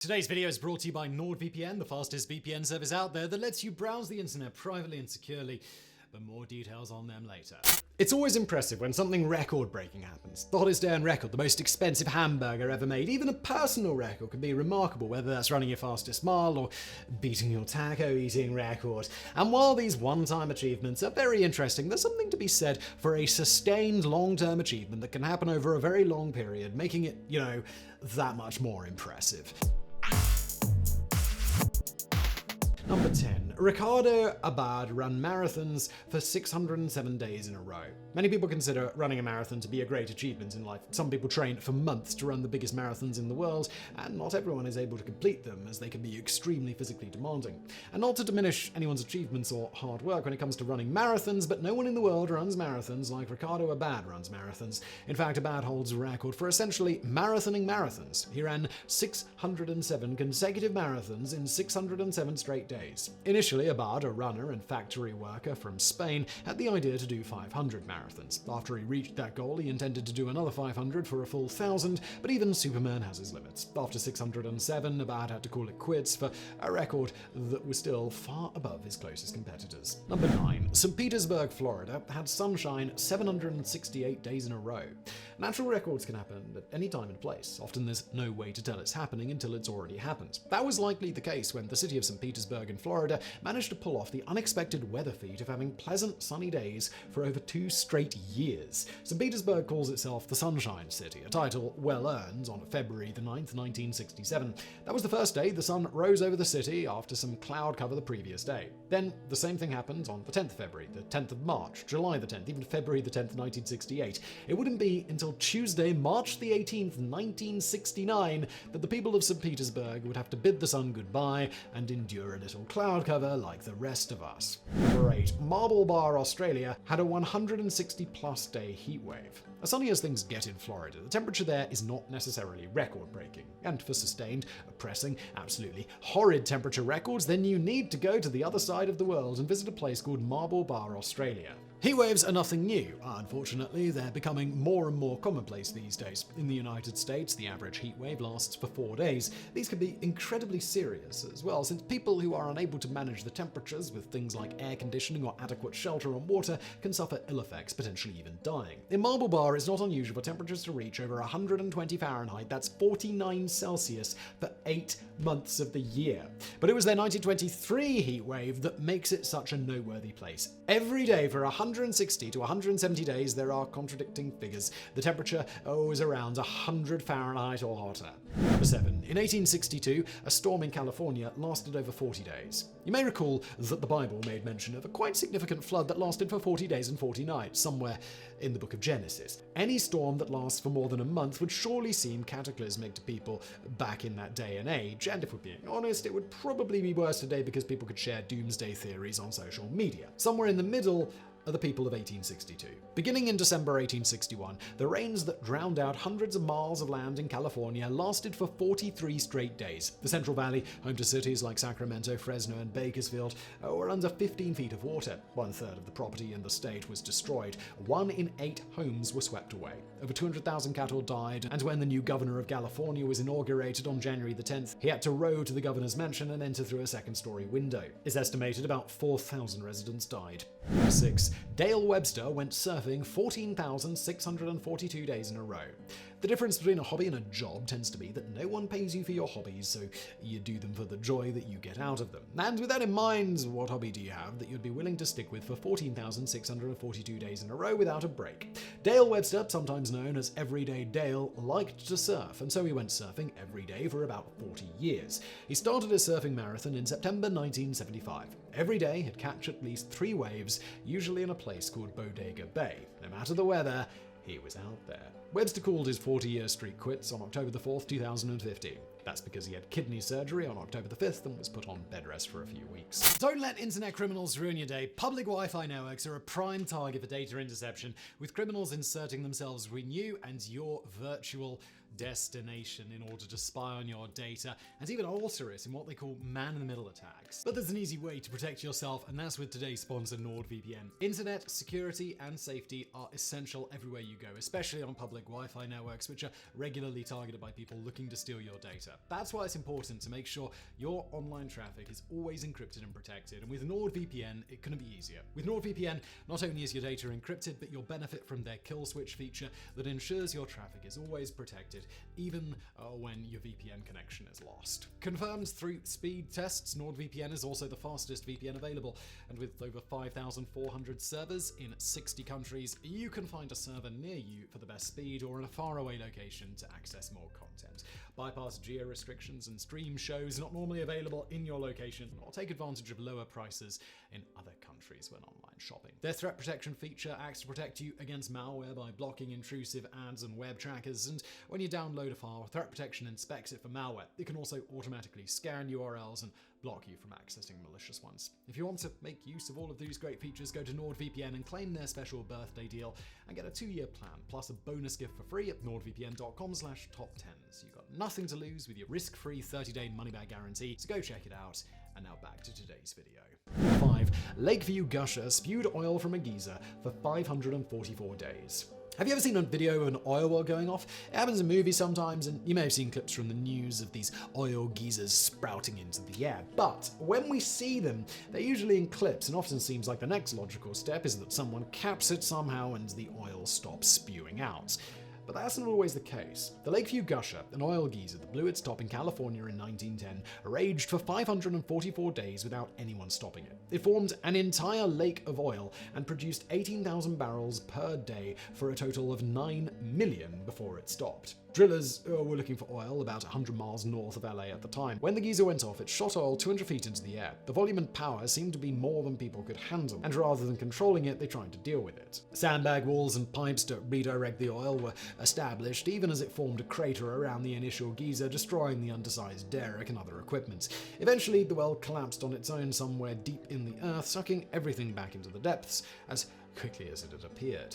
Today's video is brought to you by NordVPN, the fastest VPN service out there that lets you browse the internet privately and securely, but more details on them later. It's always impressive when something record-breaking happens. The hottest day on record, the most expensive hamburger ever made, even a personal record can be remarkable, whether that's running your fastest mile or beating your taco eating record. And while these one-time achievements are very interesting, there's something to be said for a sustained long-term achievement that can happen over a very long period, making it, that much more impressive. Number 10. Ricardo Abad ran marathons for 607 days in a row. Many people consider running a marathon to be a great achievement in life. Some people train for months to run the biggest marathons in the world, and not everyone is able to complete them, as they can be extremely physically demanding. And not to diminish anyone's achievements or hard work when it comes to running marathons, but no one in the world runs marathons like Ricardo Abad runs marathons. In fact, Abad holds a record for essentially marathoning marathons. He ran 607 consecutive marathons in 607 straight days. Initially, Abad, a runner and factory worker from Spain, had the idea to do 500 marathons. After he reached that goal, he intended to do another 500 for a full 1,000, but even Superman has his limits. After 607, Abad had to call it quits for a record that was still far above his closest competitors. Number 9. St. Petersburg, Florida had sunshine 768 days in a row. Natural records can happen at any time and place. Often there's no way to tell it's happening until it's already happened. That was likely the case when the city of St. Petersburg in Florida managed to pull off the unexpected weather feat of having pleasant sunny days for over 2 straight years. St. Petersburg calls itself the Sunshine City, a title well earned on February the 9th, 1967. That was the first day the sun rose over the city after some cloud cover the previous day. Then the same thing happened on the 10th of February, the 10th of March, July the 10th, even February the 10th, 1968. It wouldn't be until Tuesday, March the 18th, 1969, that the people of St. Petersburg would have to bid the sun goodbye and endure a little cloud cover like the rest of us. Number 8. Marble Bar, Australia had a 160-plus day heat wave. As sunny as things get in Florida, the temperature there is not necessarily record-breaking. And for sustained, oppressing, absolutely horrid temperature records, then you need to go to the other side of the world and visit a place called Marble Bar, Australia. Heatwaves are nothing new. Unfortunately, they're becoming more and more commonplace these days. In the United States, the average heatwave lasts for 4 days. These can be incredibly serious as well, since people who are unable to manage the temperatures with things like air conditioning or adequate shelter and water can suffer ill effects, potentially even dying. In Marble Bar, it's not unusual for temperatures to reach over 120 Fahrenheit, that's 49 Celsius, for 8 months of the year. But it was their 1923 heatwave that makes it such a noteworthy place. Every day for 160 to 170 days, there are contradicting figures. The temperature is around 100 Fahrenheit or hotter. Number 7. In 1862, a storm in California lasted over 40 days. You may recall that the Bible made mention of a quite significant flood that lasted for 40 days and 40 nights, somewhere in the book of Genesis. Any storm that lasts for more than a month would surely seem cataclysmic to people back in that day and age, and if we're being honest, it would probably be worse today because people could share doomsday theories on social media. Somewhere in the middle are the people of 1862. Beginning in December 1861, the rains that drowned out hundreds of miles of land in California lasted for 43 straight days. The Central Valley, home to cities like Sacramento, Fresno, and Bakersfield, were under 15 feet of water. 1/3 of the property in the state was destroyed. 1 in 8 homes were swept away. Over 200,000 cattle died, and when the new governor of California was inaugurated on January the 10th, he had to row to the governor's mansion and enter through a second-story window. It's estimated about 4,000 residents died. 6. Dale Webster went surfing 14,642 days in a row. The difference between a hobby and a job tends to be that no one pays you for your hobbies, so you do them for the joy that you get out of them. And with that in mind, what hobby do you have that you'd be willing to stick with for 14,642 days in a row without a break? Dale Webster, sometimes known as Everyday Dale, liked to surf, and so he went surfing every day for about 40 years. He started his surfing marathon in September 1975. Every day he'd catch at least 3 waves, usually in a place called Bodega Bay. No matter the weather, he was out there. Webster called his 40-year streak quits on October the 4th, 2015. That's because he had kidney surgery on October the 5th and was put on bed rest for a few weeks. Don't let internet criminals ruin your day. Public Wi-Fi networks are a prime target for data interception, with criminals inserting themselves between you and your virtual destination in order to spy on your data and even alter it in what they call man-in-the-middle attacks. But there's an easy way to protect yourself, and that's with today's sponsor, NordVPN. Internet security and safety are essential everywhere you go, especially on public Wi-Fi networks, which are regularly targeted by people looking to steal your data. That's why it's important to make sure your online traffic is always encrypted and protected, and with NordVPN, it couldn't be easier. With NordVPN, not only is your data encrypted, but you'll benefit from their kill switch feature that ensures your traffic is always protected, even when your VPN connection is lost. Confirmed through speed tests, NordVPN is also the fastest VPN available, and with over 5,400 servers in 60 countries, you can find a server near you for the best speed or in a faraway location to access more content. Bypass geo restrictions and stream shows not normally available in your location, or take advantage of lower prices in other countries when online shopping. Their threat protection feature acts to protect you against malware by blocking intrusive ads and web trackers, and when you download a file, threat protection inspects it for malware. It can also automatically scan URLs and block you from accessing malicious ones. If you want to make use of all of these great features, go to NordVPN and claim their special birthday deal and get a 2-year plan plus a bonus gift for free at nordvpn.com/TopTenz. You've got nothing to lose with your risk-free 30-day money-back guarantee, so go check it out. And now back to today's video. 5. Lakeview Gusher spewed oil from a geyser for 544 days. Have you ever seen a video of an oil well going off? It happens in movies sometimes, and you may have seen clips from the news of these oil geysers sprouting into the air. But when we see them, they're usually in clips, and often seems like the next logical step is that someone caps it somehow and the oil stops spewing out. But that's not always the case. The Lakeview Gusher, an oil geyser that blew its top in California in 1910, raged for 544 days without anyone stopping it. It formed an entire lake of oil and produced 18,000 barrels per day for a total of 9 million before it stopped. Drillers were looking for oil about 100 miles north of LA at the time. When the geyser went off, it shot oil 200 feet into the air. The volume and power seemed to be more than people could handle, and rather than controlling it, they tried to deal with it. Sandbag walls and pipes to redirect the oil were established, even as it formed a crater around the initial geyser, destroying the undersized derrick and other equipment. Eventually, the well collapsed on its own somewhere deep in the earth, sucking everything back into the depths as quickly as it had appeared.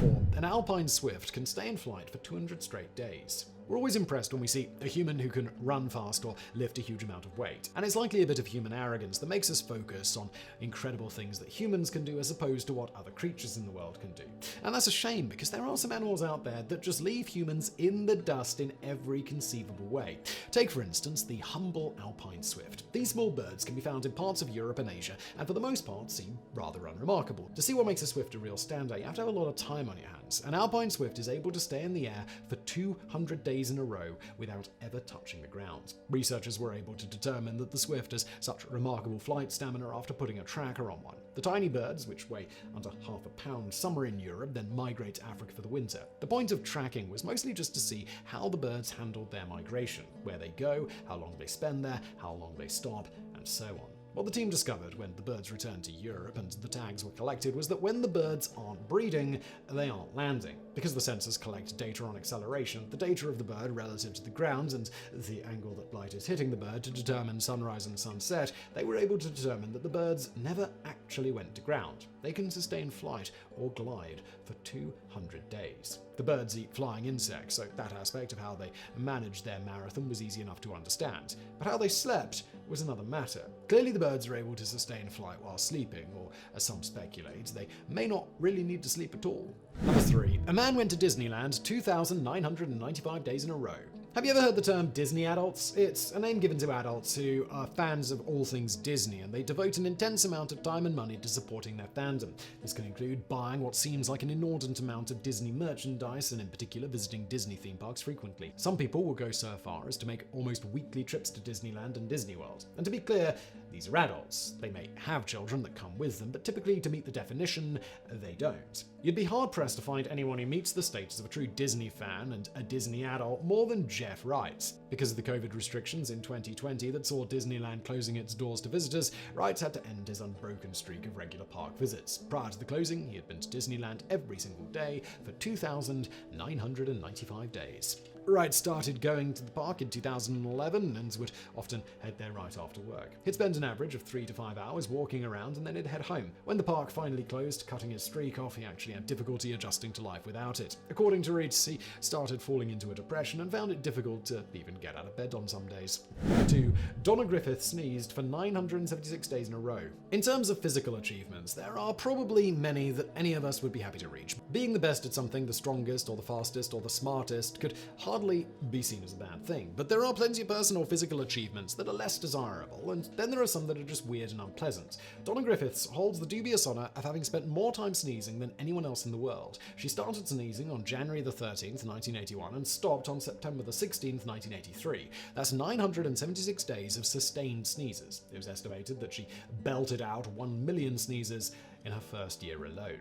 4. An Alpine Swift can stay in flight for 200 straight days. We're always impressed when we see a human who can run fast or lift a huge amount of weight. And it's likely a bit of human arrogance that makes us focus on incredible things that humans can do as opposed to what other creatures in the world can do. And that's a shame, because there are some animals out there that just leave humans in the dust in every conceivable way. Take, for instance, the humble Alpine Swift. These small birds can be found in parts of Europe and Asia, and for the most part seem rather unremarkable. To see what makes a Swift a real standout, you have to have a lot of time on your hands. An Alpine Swift is able to stay in the air for 200 days in a row without ever touching the ground. Researchers were able to determine that the Swift has such remarkable flight stamina after putting a tracker on one. The tiny birds, which weigh under half a pound, summer in Europe, then migrate to Africa for the winter. The point of tracking was mostly just to see how the birds handled their migration, where they go, how long they spend there, how long they stop, and so on. What the team discovered when the birds returned to Europe and the tags were collected was that when the birds aren't breeding, they aren't landing. Because the sensors collect data on acceleration, the data of the bird relative to the ground, and the angle that light is hitting the bird to determine sunrise and sunset, they were able to determine that the birds never actually went to ground. They can sustain flight or glide for 200 days. The birds eat flying insects, so that aspect of how they managed their marathon was easy enough to understand. But how they slept was another matter. Clearly the birds are able to sustain flight while sleeping, or as some speculate, they may not really need to sleep at all. Number 3. A man went to Disneyland 2,995 days in a row. Have you ever heard the term Disney adults? It's a name given to adults who are fans of all things Disney, and they devote an intense amount of time and money to supporting their fandom. This can include buying what seems like an inordinate amount of Disney merchandise, and in particular visiting Disney theme parks frequently. Some people will go so far as to make almost weekly trips to Disneyland and Disney World. And to be clear, these are adults. They may have children that come with them, but typically, to meet the definition, they don't. You'd be hard-pressed to find anyone who meets the status of a true Disney fan and a Disney adult more than Jeff Wright. Because of the COVID restrictions in 2020 that saw Disneyland closing its doors to visitors, Wright had to end his unbroken streak of regular park visits. Prior to the closing, he had been to Disneyland every single day for 2,995 days. Wright started going to the park in 2011 and would often head there right after work. He'd spend an average of 3 to 5 hours walking around and then he'd head home. When the park finally closed, cutting his streak off, he actually had difficulty adjusting to life without it. According to Reitz, he started falling into a depression and found it difficult to even get out of bed on some days. 2. Donna Griffiths sneezed for 976 days in a row. In terms of physical achievements, there are probably many that any of us would be happy to reach. Being the best at something, the strongest or the fastest or the smartest, could hardly be seen as a bad thing. But there are plenty of personal physical achievements that are less desirable, and then there are some that are just weird and unpleasant. Donna Griffiths holds the dubious honor of having spent more time sneezing than anyone else in the world. She started sneezing on January the 13th, 1981, and stopped on September the 16th, 1983. That's 976 days of sustained sneezes. It was estimated that she belted out 1 million sneezes in her first year alone.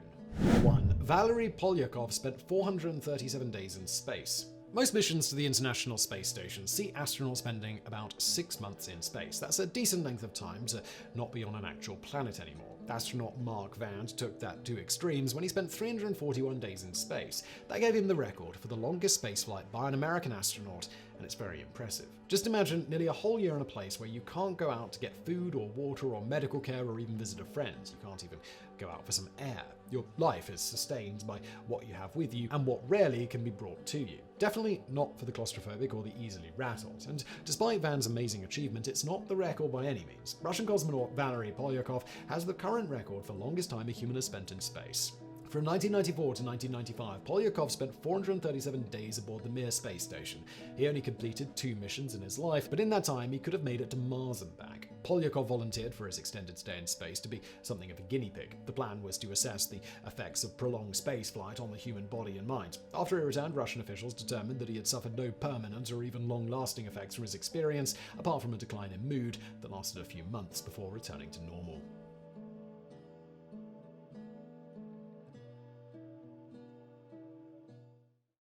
1. Valeri Polyakov spent 437 days in space. Most missions to the International Space Station see astronauts spending about 6 months in space. That's a decent length of time to not be on an actual planet anymore. Astronaut Mark Vand took that to extremes when he spent 341 days in space. That gave him the record for the longest spaceflight by an American astronaut, and it's very impressive. Just imagine nearly a whole year in a place where you can't go out to get food or water or medical care or even visit a friend. You can't even go out for some air. Your life is sustained by what you have with you and what rarely can be brought to you. Definitely not for the claustrophobic or the easily rattled. And despite Van's amazing achievement, it's not the record by any means. Russian cosmonaut Valeri Polyakov has the current record for longest time a human has spent in space. From 1994 to 1995, Polyakov spent 437 days aboard the Mir space station. He only completed 2 missions in his life, but in that time he could have made it to Mars and back. Polyakov volunteered for his extended stay in space to be something of a guinea pig. The plan was to assess the effects of prolonged spaceflight on the human body and mind. After he returned, Russian officials determined that he had suffered no permanent or even long-lasting effects from his experience, apart from a decline in mood that lasted a few months before returning to normal.